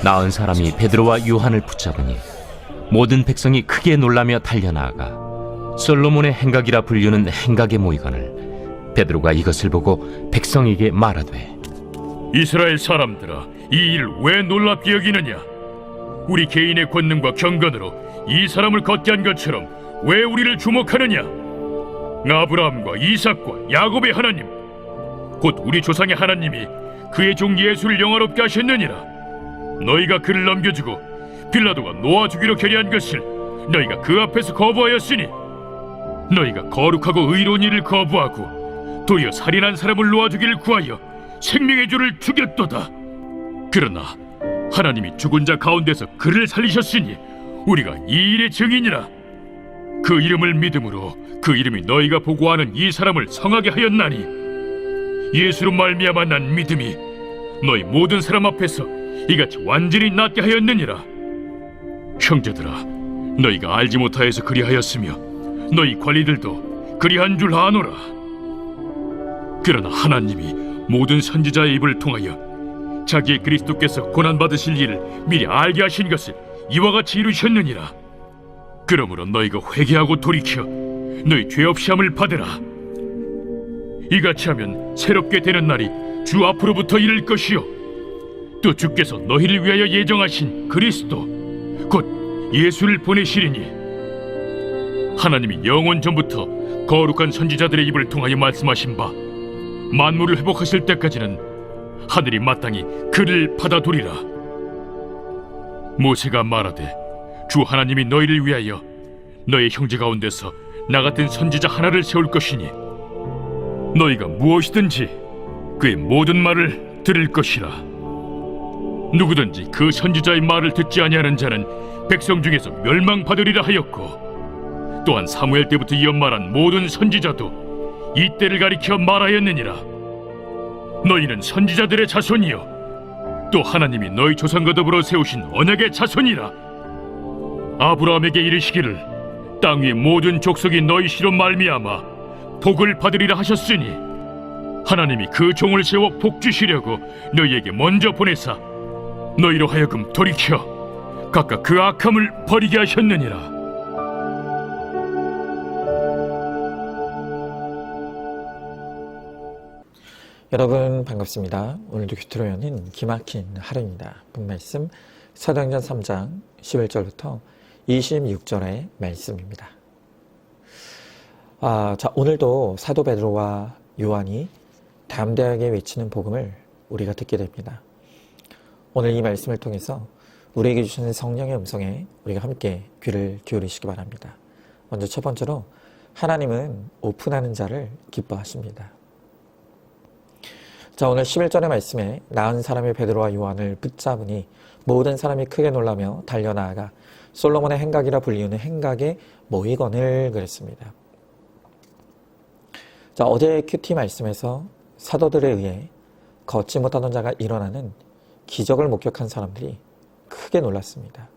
나은 사람이 베드로와 요한을 붙잡으니 모든 백성이 크게 놀라며 달려나아가 솔로몬의 행각이라 불리는 행각에 모이거늘 베드로가 이것을 보고 백성에게 말하되 이스라엘 사람들아, 이 일을 왜 놀랍게 여기느냐? 우리 개인의 권능과 경건으로 이 사람을 걷게 한 것처럼 왜 우리를 주목하느냐? 아브라함과 이삭과 야곱의 하나님, 곧 우리 조상의 하나님이 그의 종 예수를 영화롭게 하셨느니라. 너희가 그를 넘겨주고 빌라도가 놓아주기로 결의한 것을 너희가 그 앞에서 거부하였으니, 너희가 거룩하고 의로운 일을 거부하고 도리어 살인한 사람을 놓아주기를 구하여 생명의 주를 죽였도다. 그러나 하나님이 죽은 자 가운데서 그를 살리셨으니 우리가 이 일의 증인이라. 그 이름을 믿음으로 그 이름이 너희가 보고하는 이 사람을 성하게 하였나니, 예수로 말미암아 난 믿음이 너희 모든 사람 앞에서 이같이 완전히 낫게 하였느니라. 형제들아, 너희가 알지 못하여서 그리하였으며 너희 관리들도 그리한 줄 아노라. 그러나 하나님이 모든 선지자의 입을 통하여 자기의 그리스도께서 고난받으실 일을 미리 알게 하신 것을 이와 같이 이루셨느니라. 그러므로 너희가 회개하고 돌이켜 너희 죄 없이 함을 받으라. 이같이 하면 새롭게 되는 날이 주 앞으로부터 이를 것이요, 또 주께서 너희를 위하여 예정하신 그리스도 곧 예수를 보내시리니, 하나님이 영원 전부터 거룩한 선지자들의 입을 통하여 말씀하신 바 만물을 회복하실 때까지는 하늘이 마땅히 그를 받아두리라. 모세가 말하되 주 하나님이 너희를 위하여 너희 형제 가운데서 나 같은 선지자 하나를 세울 것이니 너희가 무엇이든지 그의 모든 말을 들을 것이라. 누구든지 그 선지자의 말을 듣지 아니하는 자는 백성 중에서 멸망받으리라 하였고, 또한 사무엘 때부터 이어 말한 모든 선지자도 이 때를 가리켜 말하였느니라. 너희는 선지자들의 자손이요 또 하나님이 너희 조상과 더불어 세우신 언약의 자손이라. 아브라함에게 이르시기를 땅 위의 모든 족속이 너희 씨로 말미암아 복을 받으리라 하셨으니, 하나님이 그 종을 세워 복 주시려고 너희에게 먼저 보내사 너희로 하여금 돌이켜 각각 그 악함을 버리게 하셨느니라. 여러분 반갑습니다. 오늘도 귀토로 여는 기막힌 하루입니다. 본말씀 사도행전 3장 11절부터 26절의 말씀입니다. 자, 오늘도 사도 베드로와 요한이 담대하게 외치는 복음을 우리가 듣게 됩니다. 오늘 이 말씀을 통해서 우리에게 주시는 성령의 음성에 우리가 함께 귀를 기울이시기 바랍니다. 먼저 첫 번째로, 하나님은 오픈하는 자를 기뻐하십니다. 자, 오늘 11절의 말씀에 나은 사람이 베드로와 요한을 붙잡으니 모든 사람이 크게 놀라며 달려나아가 솔로몬의 행각이라 불리우는 행각에 모이거늘 그랬습니다. 자, 어제 큐티 말씀에서 사도들에 의해 걷지 못하던 자가 일어나는 기적을 목격한 사람들이 크게 놀랐습니다.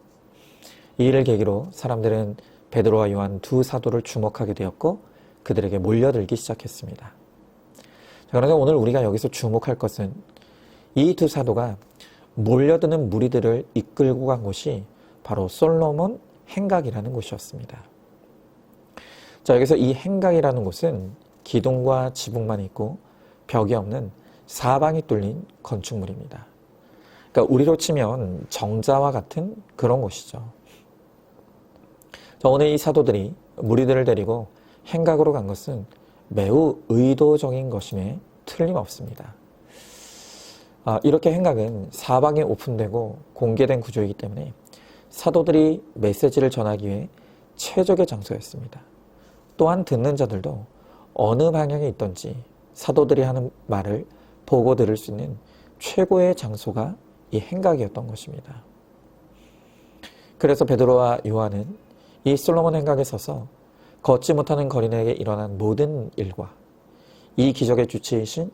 이 일을 계기로 사람들은 베드로와 요한 두 사도를 주목하게 되었고 그들에게 몰려들기 시작했습니다. 그런데 오늘 우리가 여기서 주목할 것은 이 두 사도가 몰려드는 무리들을 이끌고 간 곳이 바로 솔로몬 행각이라는 곳이었습니다. 자, 여기서 이 행각이라는 곳은 기둥과 지붕만 있고 벽이 없는 사방이 뚫린 건축물입니다. 그러니까 우리로 치면 정자와 같은 그런 곳이죠. 자, 오늘 이 사도들이 무리들을 데리고 행각으로 간 것은 매우 의도적인 것임에 틀림없습니다. 이렇게 행각은 사방에 오픈되고 공개된 구조이기 때문에 사도들이 메시지를 전하기 위해 최적의 장소였습니다. 또한 듣는 자들도 어느 방향에 있든지 사도들이 하는 말을 보고 들을 수 있는 최고의 장소가 이 행각이었던 것입니다. 그래서 베드로와 요한은 이 솔로몬 행각에 서서 걷지 못하는 거린에게 일어난 모든 일과 이 기적의 주체이신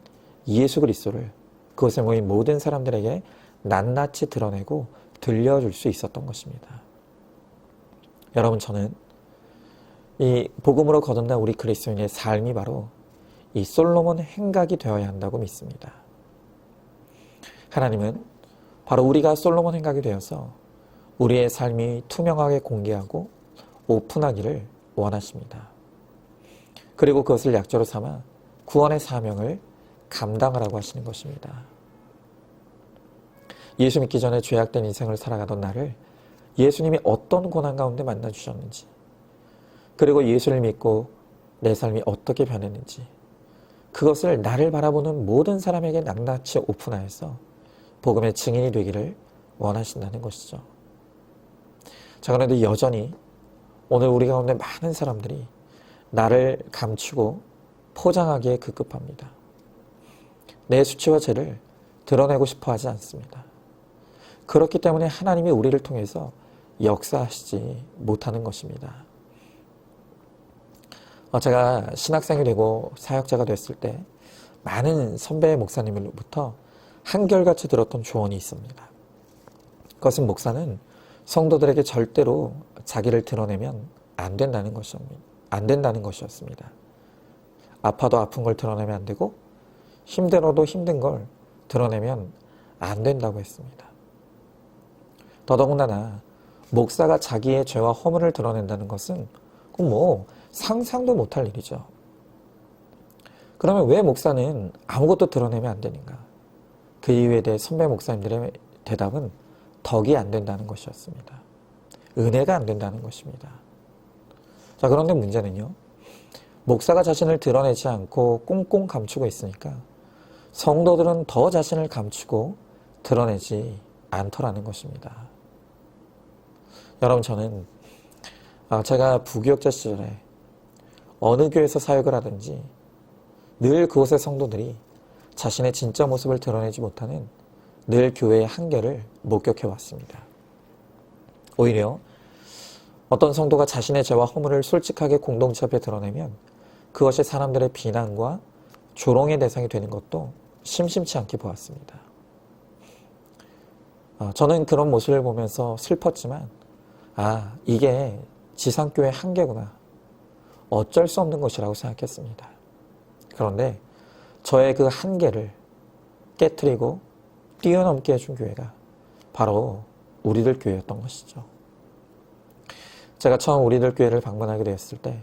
예수 그리스도를 그곳에 모인 모든 사람들에게 낱낱이 드러내고 들려줄 수 있었던 것입니다. 여러분, 저는 이 복음으로 거듭난 우리 그리스도인의 삶이 바로 이 솔로몬 행각이 되어야 한다고 믿습니다. 하나님은 바로 우리가 솔로몬 행각이 되어서 우리의 삶이 투명하게 공개하고 오픈하기를 원하십니다. 그리고 그것을 약조로 삼아 구원의 사명을 감당하라고 하시는 것입니다. 예수 믿기 전에 죄악된 인생을 살아가던 나를 예수님이 어떤 고난 가운데 만나주셨는지, 그리고 예수를 믿고 내 삶이 어떻게 변했는지, 그것을 나를 바라보는 모든 사람에게 낱낱이 오픈하여서 복음의 증인이 되기를 원하신다는 것이죠. 자, 그런데 여전히 오늘 우리 가운데 많은 사람들이 나를 감추고 포장하기에 급급합니다. 내 수치와 죄를 드러내고 싶어 하지 않습니다. 그렇기 때문에 하나님이 우리를 통해서 역사하시지 못하는 것입니다. 제가 신학생이 되고 사역자가 됐을 때 많은 선배 목사님으로부터 한결같이 들었던 조언이 있습니다. 그것은 목사는 성도들에게 절대로 자기를 드러내면 안 된다는 것이었습니다. 아파도 아픈 걸 드러내면 안 되고 힘들어도 힘든 걸 드러내면 안 된다고 했습니다. 더더군다나 목사가 자기의 죄와 허물을 드러낸다는 것은 상상도 못할 일이죠. 그러면 왜 목사는 아무것도 드러내면 안 되는가? 그 이유에 대해 선배 목사님들의 대답은 덕이 안 된다는 것이었습니다. 은혜가 안 된다는 것입니다. 자, 그런데 문제는요, 목사가 자신을 드러내지 않고 꽁꽁 감추고 있으니까 성도들은 더 자신을 감추고 드러내지 않더라는 것입니다. 여러분, 저는 제가 부교역자 시절에 어느 교회에서 사역을 하든지 늘 그곳의 성도들이 자신의 진짜 모습을 드러내지 못하는 늘 교회의 한계를 목격해 왔습니다. 오히려 어떤 성도가 자신의 죄와 허물을 솔직하게 공동체 앞에 드러내면 그것이 사람들의 비난과 조롱의 대상이 되는 것도 심심치 않게 보았습니다. 저는 그런 모습을 보면서 슬펐지만 이게 지상교회의 한계구나. 어쩔 수 없는 것이라고 생각했습니다. 그런데 저의 그 한계를 깨트리고 뛰어넘게 해준 교회가 바로 우리들 교회였던 것이죠. 제가 처음 우리들 교회를 방문하게 되었을 때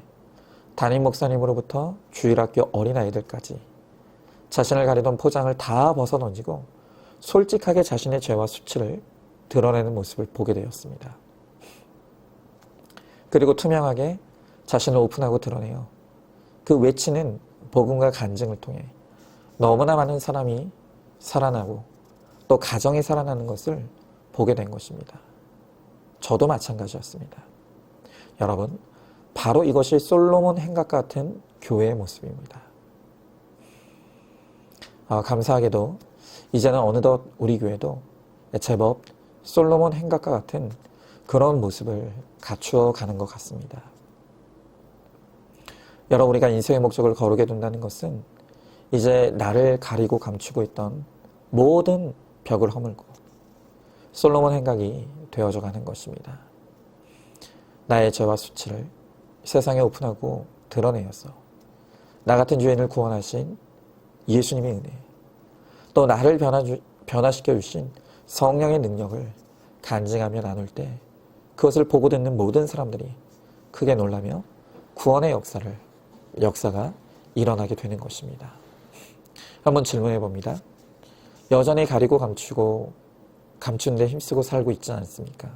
담임 목사님으로부터 주일학교 어린아이들까지 자신을 가리던 포장을 다 벗어던지고 솔직하게 자신의 죄와 수치를 드러내는 모습을 보게 되었습니다. 그리고 투명하게 자신을 오픈하고 드러내요. 그 외치는 복음과 간증을 통해 너무나 많은 사람이 살아나고 또 가정이 살아나는 것을 보게 된 것입니다. 저도 마찬가지였습니다. 여러분, 바로 이것이 솔로몬 행각 같은 교회의 모습입니다. 감사하게도 이제는 어느덧 우리 교회도 제법 솔로몬 행각과 같은 그런 모습을 갖추어 가는 것 같습니다. 여러분, 우리가 인생의 목적을 거르게 된다는 것은 이제 나를 가리고 감추고 있던 모든 벽을 허물고 솔로몬 행각이 되어져 가는 것입니다. 나의 죄와 수치를 세상에 오픈하고 드러내어서 나 같은 죄인을 구원하신 예수님의 은혜, 또 나를 변화시켜 주신 성령의 능력을 간증하며 나눌 때 그것을 보고 듣는 모든 사람들이 크게 놀라며 구원의 역사가 일어나게 되는 것입니다. 한번 질문해 봅니다. 여전히 가리고 감추고 감추는 데 힘쓰고 살고 있지 않습니까?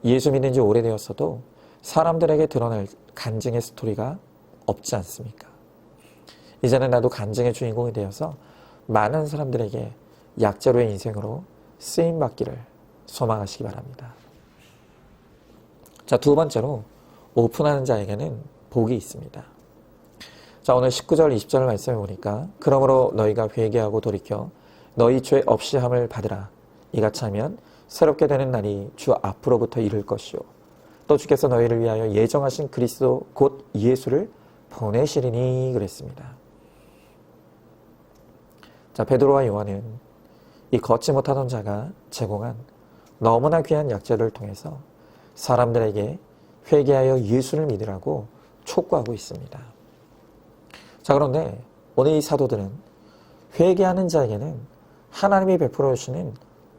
예수 믿은 지 오래되었어도 사람들에게 드러날 간증의 스토리가 없지 않습니까? 이제는 나도 간증의 주인공이 되어서 많은 사람들에게 약자로의 인생으로 쓰임받기를 소망하시기 바랍니다. 자, 두 번째로 오픈하는 자에게는 복이 있습니다. 자, 오늘 19절 20절 말씀해 보니까 그러므로 너희가 회개하고 돌이켜 너희 죄 없이 함을 받으라. 이같이 하면 새롭게 되는 날이 주 앞으로부터 이를 것이요 또 주께서 너희를 위하여 예정하신 그리스도 곧 예수를 보내시리니 그랬습니다. 자, 베드로와 요한은 이 걷지 못하던 자가 제공한 너무나 귀한 약재를 통해서 사람들에게 회개하여 예수를 믿으라고 촉구하고 있습니다. 자, 그런데 오늘 이 사도들은 회개하는 자에게는 하나님이 베풀어 주시는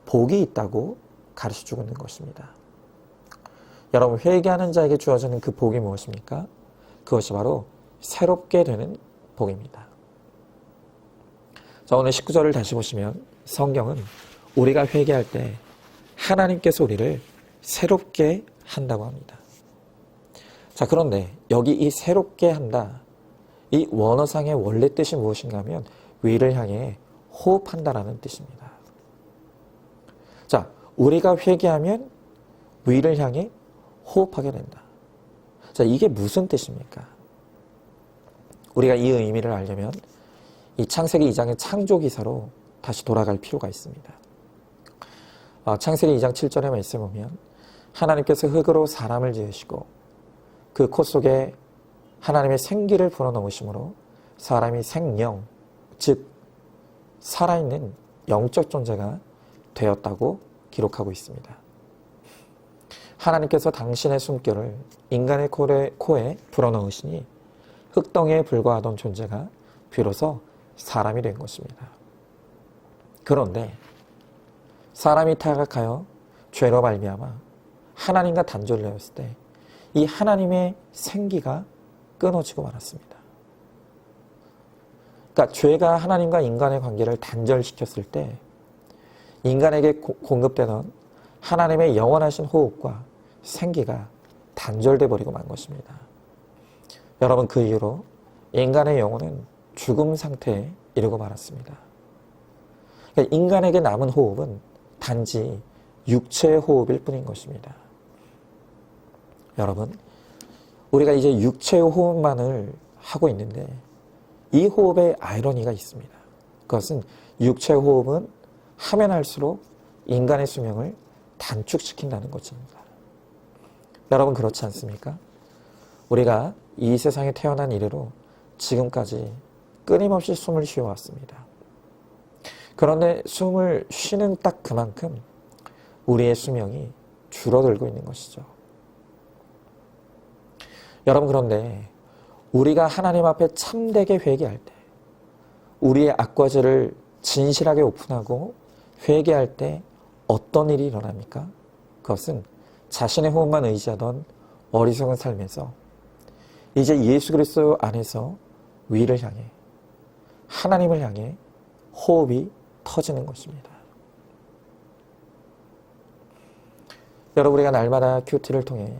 복이 있다고 가르쳐주고 있는 것입니다. 여러분, 회개하는 자에게 주어지는 그 복이 무엇입니까? 그것이 바로 새롭게 되는 복입니다. 자, 오늘 19절을 다시 보시면 성경은 우리가 회개할 때 하나님께서 우리를 새롭게 한다고 합니다. 자, 그런데 여기 이 새롭게 한다, 이 원어상의 원래 뜻이 무엇인가 하면 위를 향해 호흡한다라는 뜻입니다. 자, 우리가 회개하면 위를 향해 호흡하게 된다. 자, 이게 무슨 뜻입니까? 우리가 이 의미를 알려면 이 창세기 2장의 창조기사로 다시 돌아갈 필요가 있습니다. 창세기 2장 7절의 말씀을 보면 하나님께서 흙으로 사람을 지으시고 그 코 속에 하나님의 생기를 불어넣으심으로 사람이 생령, 즉 살아있는 영적 존재가 되었다고 기록하고 있습니다. 하나님께서 당신의 숨결을 인간의 코에 불어넣으시니 흙덩이에 불과하던 존재가 비로소 사람이 된 것입니다. 그런데 사람이 타락하여 죄로 말미암아 하나님과 단절을 하였을 때 이 하나님의 생기가 끊어지고 말았습니다. 그러니까 죄가 하나님과 인간의 관계를 단절시켰을 때 인간에게 공급되던 하나님의 영원하신 호흡과 생기가 단절돼 버리고 만 것입니다. 여러분, 그 이후로 인간의 영혼은 죽음 상태에 이르고 말았습니다. 그러니까 인간에게 남은 호흡은 단지 육체의 호흡일 뿐인 것입니다. 여러분, 우리가 이제 육체의 호흡만을 하고 있는데 이 호흡에 아이러니가 있습니다. 그것은 육체의 호흡은 하면 할수록 인간의 수명을 단축시킨다는 것입니다. 여러분, 그렇지 않습니까? 우리가 이 세상에 태어난 이래로 지금까지 끊임없이 숨을 쉬어왔습니다. 그런데 숨을 쉬는 딱 그만큼 우리의 수명이 줄어들고 있는 것이죠. 여러분, 그런데 우리가 하나님 앞에 참되게 회개할 때, 우리의 악과 죄를 진실하게 오픈하고 회개할 때 어떤 일이 일어납니까? 그것은 자신의 호흡만 의지하던 어리석은 삶에서 이제 예수 그리스도 안에서 위를 향해, 하나님을 향해 호흡이 터지는 것입니다. 여러분, 우리가 날마다 큐티를 통해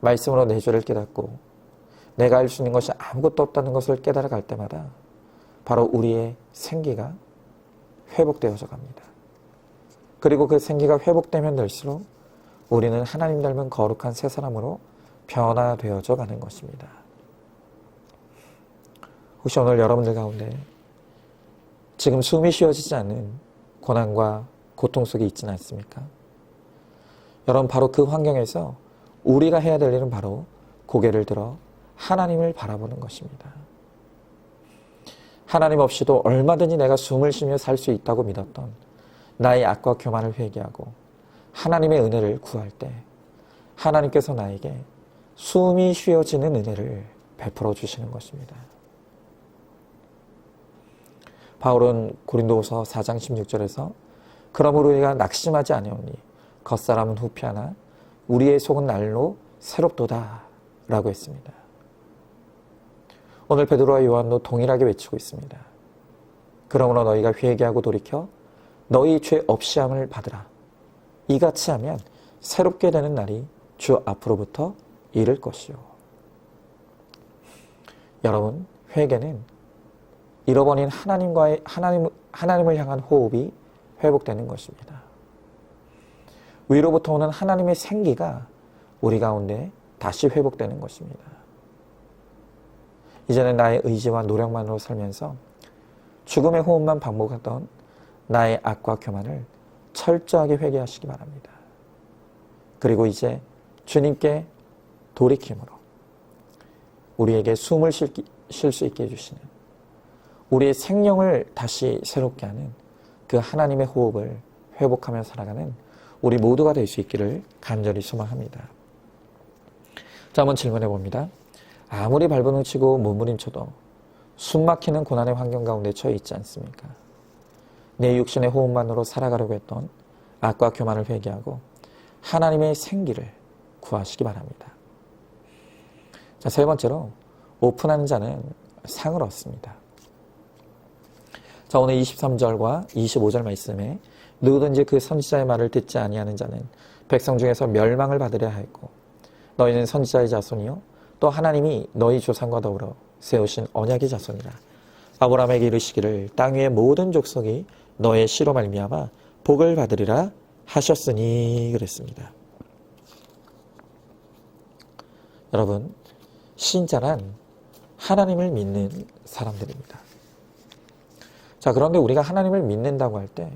말씀으로 내 죄를 깨닫고 내가 할 수 있는 것이 아무것도 없다는 것을 깨달아갈 때마다 바로 우리의 생기가 회복되어져 갑니다. 그리고 그 생기가 회복되면 될수록 우리는 하나님 닮은 거룩한 새 사람으로 변화되어져 가는 것입니다. 혹시 오늘 여러분들 가운데 지금 숨이 쉬어지지 않는 고난과 고통 속에 있지는 않습니까? 여러분, 바로 그 환경에서 우리가 해야 될 일은 바로 고개를 들어 하나님을 바라보는 것입니다. 하나님 없이도 얼마든지 내가 숨을 쉬며 살 수 있다고 믿었던 나의 악과 교만을 회개하고 하나님의 은혜를 구할 때 하나님께서 나에게 숨이 쉬어지는 은혜를 베풀어 주시는 것입니다. 바울은 고린도후서 4장 16절에서 그러므로 우리가 낙심하지 아니하오니 겉사람은 후피하나 우리의 속은 날로 새롭도다 라고 했습니다. 오늘 베드로와 요한도 동일하게 외치고 있습니다. 그러므로 너희가 회개하고 돌이켜 너희 죄 없이함을 받으라. 이같이 하면 새롭게 되는 날이 주 앞으로부터 이를 것이요. 여러분, 회개는 잃어버린 하나님을 향한 호흡이 회복되는 것입니다. 위로부터 오는 하나님의 생기가 우리 가운데 다시 회복되는 것입니다. 이제는 나의 의지와 노력만으로 살면서 죽음의 호흡만 반복하던 나의 악과 교만을 철저하게 회개하시기 바랍니다. 그리고 이제 주님께 돌이킴으로 우리에게 숨을 쉴 수 있게 해주시는, 우리의 생명을 다시 새롭게 하는 그 하나님의 호흡을 회복하며 살아가는 우리 모두가 될 수 있기를 간절히 소망합니다. 자, 한번 질문해 봅니다. 아무리 발버둥치고 몸부림쳐도 숨막히는 고난의 환경 가운데 처해 있지 않습니까? 내 육신의 호흡만으로 살아가려고 했던 악과 교만을 회개하고 하나님의 생기를 구하시기 바랍니다. 자, 세 번째로 오픈하는 자는 상을 얻습니다. 자, 오늘 23절과 25절 말씀에 누구든지 그 선지자의 말을 듣지 아니하는 자는 백성 중에서 멸망을 받으려 하였고 너희는 선지자의 자손이요 또 하나님이 너희 조상과 더불어 세우신 언약의 자손이라. 아브라함에게 이르시기를 땅 위의 모든 족속이 너의 씨로 말미암아 복을 받으리라 하셨으니 그랬습니다. 여러분, 신자란 하나님을 믿는 사람들입니다. 자, 그런데 우리가 하나님을 믿는다고 할 때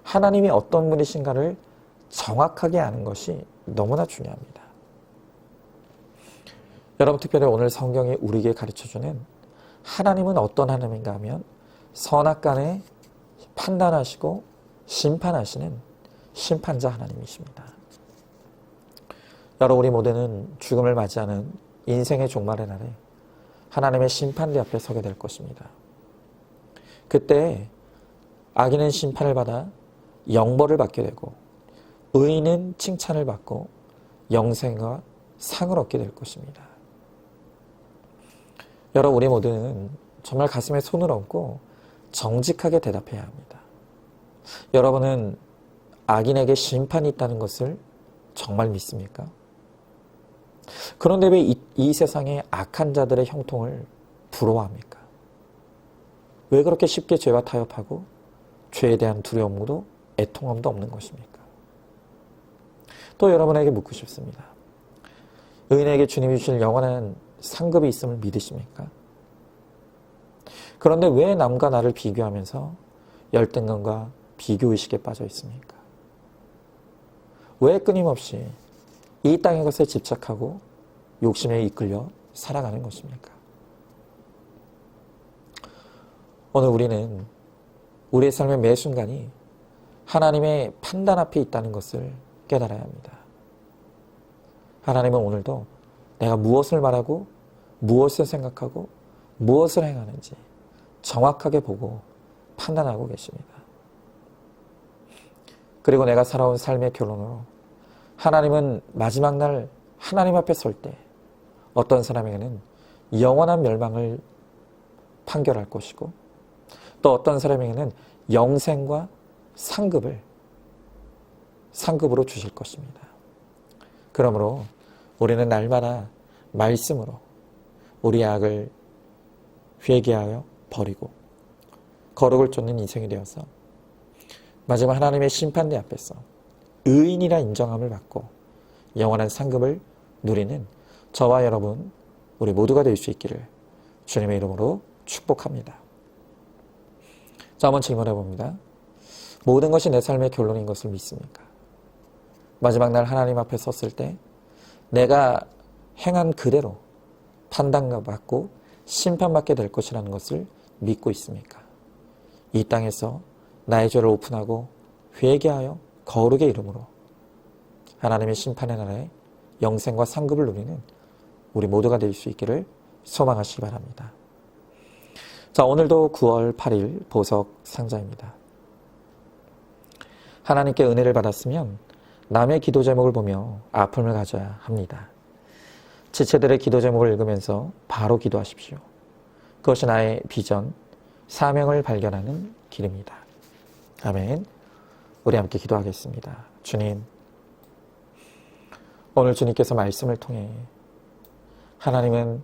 하나님이 어떤 분이신가를 정확하게 아는 것이 너무나 중요합니다. 여러분, 특별히 오늘 성경이 우리에게 가르쳐주는 하나님은 어떤 하나님인가 하면 선악간에 판단하시고 심판하시는 심판자 하나님이십니다. 여러분, 우리 모두는 죽음을 맞이하는 인생의 종말의 날에 하나님의 심판대 앞에 서게 될 것입니다. 그때 악인은 심판을 받아 영벌을 받게 되고 의인은 칭찬을 받고 영생과 상을 얻게 될 것입니다. 여러분, 우리 모두는 정말 가슴에 손을 얹고 정직하게 대답해야 합니다. 여러분은 악인에게 심판이 있다는 것을 정말 믿습니까? 그런데 왜 이 세상의 악한 자들의 형통을 부러워합니까? 왜 그렇게 쉽게 죄와 타협하고 죄에 대한 두려움도 애통함도 없는 것입니까? 또 여러분에게 묻고 싶습니다. 의인에게 주님이 주실 영원한 상급이 있음을 믿으십니까? 그런데 왜 남과 나를 비교하면서 열등감과 비교의식에 빠져 있습니까? 왜 끊임없이 이 땅의 것에 집착하고 욕심에 이끌려 살아가는 것입니까? 오늘 우리는 우리의 삶의 매 순간이 하나님의 판단 앞에 있다는 것을 깨달아야 합니다. 하나님은 오늘도 내가 무엇을 말하고 무엇을 생각하고 무엇을 행하는지 정확하게 보고 판단하고 계십니다. 그리고 내가 살아온 삶의 결론으로 하나님은 마지막 날 하나님 앞에 설 때 어떤 사람에게는 영원한 멸망을 판결할 것이고 또 어떤 사람에게는 영생과 상급으로 주실 것입니다. 그러므로 우리는 날마다 말씀으로 우리의 악을 회개하여 버리고 거룩을 쫓는 인생이 되어서 마지막 하나님의 심판대 앞에서 의인이라 인정함을 받고 영원한 상급을 누리는 저와 여러분 우리 모두가 될 수 있기를 주님의 이름으로 축복합니다. 자, 한번 질문해 봅니다. 모든 것이 내 삶의 결론인 것을 믿습니까? 마지막 날 하나님 앞에 섰을 때 내가 행한 그대로 판단받고 심판받게 될 것이라는 것을 믿고 있습니까? 이 땅에서 나의 죄를 오픈하고 회개하여 거룩의 이름으로 하나님의 심판의 날에 영생과 상급을 누리는 우리 모두가 될 수 있기를 소망하시기 바랍니다. 자, 오늘도 9월 8일 보석 상자입니다. 하나님께 은혜를 받았으면 남의 기도 제목을 보며 아픔을 가져야 합니다. 지체들의 기도 제목을 읽으면서 바로 기도하십시오. 그것이 나의 비전, 사명을 발견하는 길입니다. 아멘. 우리 함께 기도하겠습니다. 주님, 오늘 주님께서 말씀을 통해 하나님은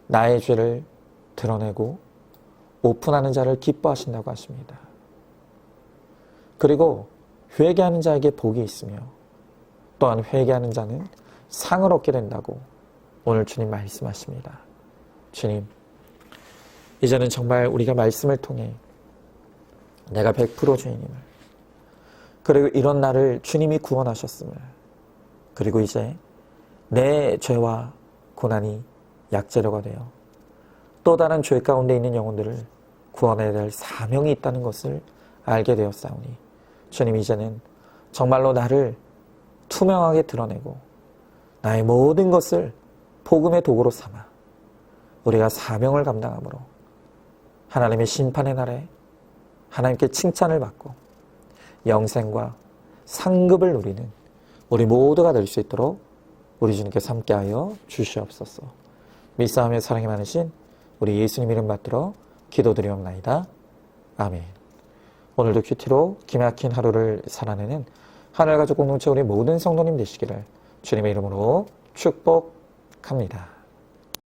나의 죄를 드러내고 오픈하는 자를 기뻐하신다고 하십니다. 그리고 회개하는 자에게 복이 있으며 또한 회개하는 자는 상을 얻게 된다고 오늘 주님 말씀하십니다. 주님, 이제는 정말 우리가 말씀을 통해 내가 100% 죄인임을, 그리고 이런 나를 주님이 구원하셨음을, 그리고 이제 내 죄와 고난이 약재료가 되어 또 다른 죄 가운데 있는 영혼들을 구원해야 될 사명이 있다는 것을 알게 되었사오니 주님, 이제는 정말로 나를 투명하게 드러내고 나의 모든 것을 복음의 도구로 삼아 우리가 사명을 감당함으로 하나님의 심판의 날에 하나님께 칭찬을 받고 영생과 상급을 누리는 우리 모두가 될 수 있도록 우리 주님께서 함께하여 주시옵소서. 밀사하며 사랑이 많으신 우리 예수님 이름 받들어 기도드리옵나이다. 아멘. 오늘도 큐티로 기막힌 하루를 살아내는 하늘가족 공동체 우리 모든 성도님 되시기를 주님의 이름으로 축복합니다.